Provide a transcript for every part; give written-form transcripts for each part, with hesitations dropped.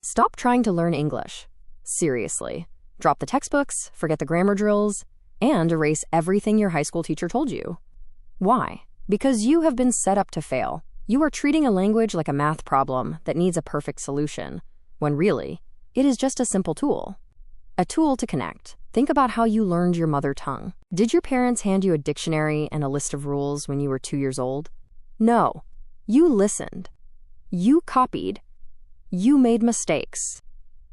Stop trying to learn English. Seriously. Drop the textbooks, forget the grammar drills, and erase everything your high school teacher told you. Why? Because you have been set up to fail. You are treating a language like a math problem that needs a perfect solution, when really, it is just a simple tool. A tool to connect. Think about how you learned your mother tongue. Did your parents hand you a dictionary and a list of rules when you were 2 years old? No. You listened. You copied. You made mistakes.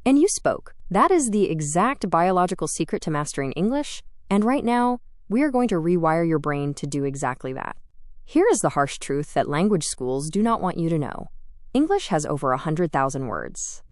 And you spoke. That is the exact biological secret to mastering English, and right now, we are going to rewire your brain to do exactly that. Here is the harsh truth that language schools do not want you to know. English has over 100,000 words.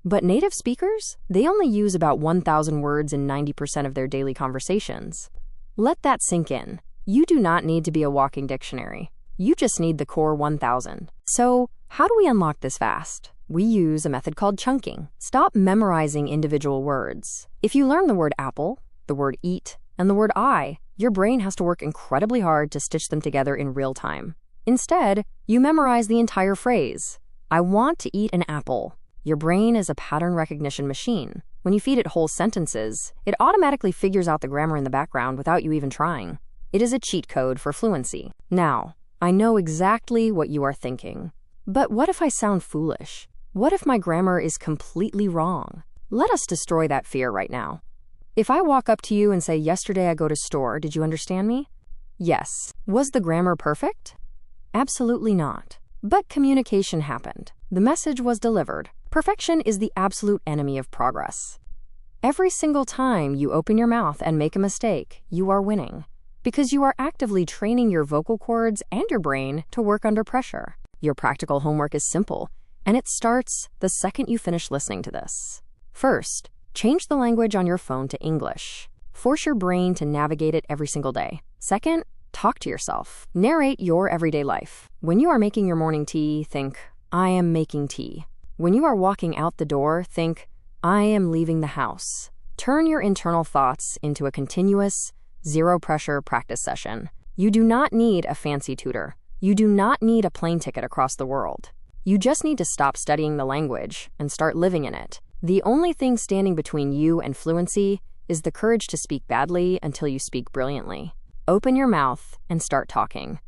But native speakers, they only use about 1,000 words in 90% of their daily conversations. Let that sink in. You do not need to be a walking dictionary. You just need the core 1,000. So, how do we unlock this fast? We use a method called chunking. Stop memorizing individual words. If you learn the word apple, the word eat, and the word I, your brain has to work incredibly hard to stitch them together in real time. Instead, you memorize the entire phrase. I want to eat an apple. Your brain is a pattern recognition machine. When you feed it whole sentences, it automatically figures out the grammar in the background without you even trying. It is a cheat code for fluency. Now, I know exactly what you are thinking. But what if I sound foolish? What if my grammar is completely wrong? Let us destroy that fear right now. If I walk up to you and say, yesterday I go to store, did you understand me? Yes. Was the grammar perfect? Absolutely not. But communication happened. The message was delivered. Perfection is the absolute enemy of progress. Every single time you open your mouth and make a mistake, you are winning. Because you are actively training your vocal cords and your brain to work under pressure. Your practical homework is simple, and it starts the second you finish listening to this. First, change the language on your phone to English. Force your brain to navigate it every single day. Second, talk to yourself. Narrate your everyday life. When you are making your morning tea, think, I am making tea. When you are walking out the door, think, I am leaving the house. Turn your internal thoughts into a continuous, zero-pressure practice session. You do not need a fancy tutor. You do not need a plane ticket across the world. You just need to stop studying the language and start living in it. The only thing standing between you and fluency is the courage to speak badly until you speak brilliantly. Open your mouth and start talking.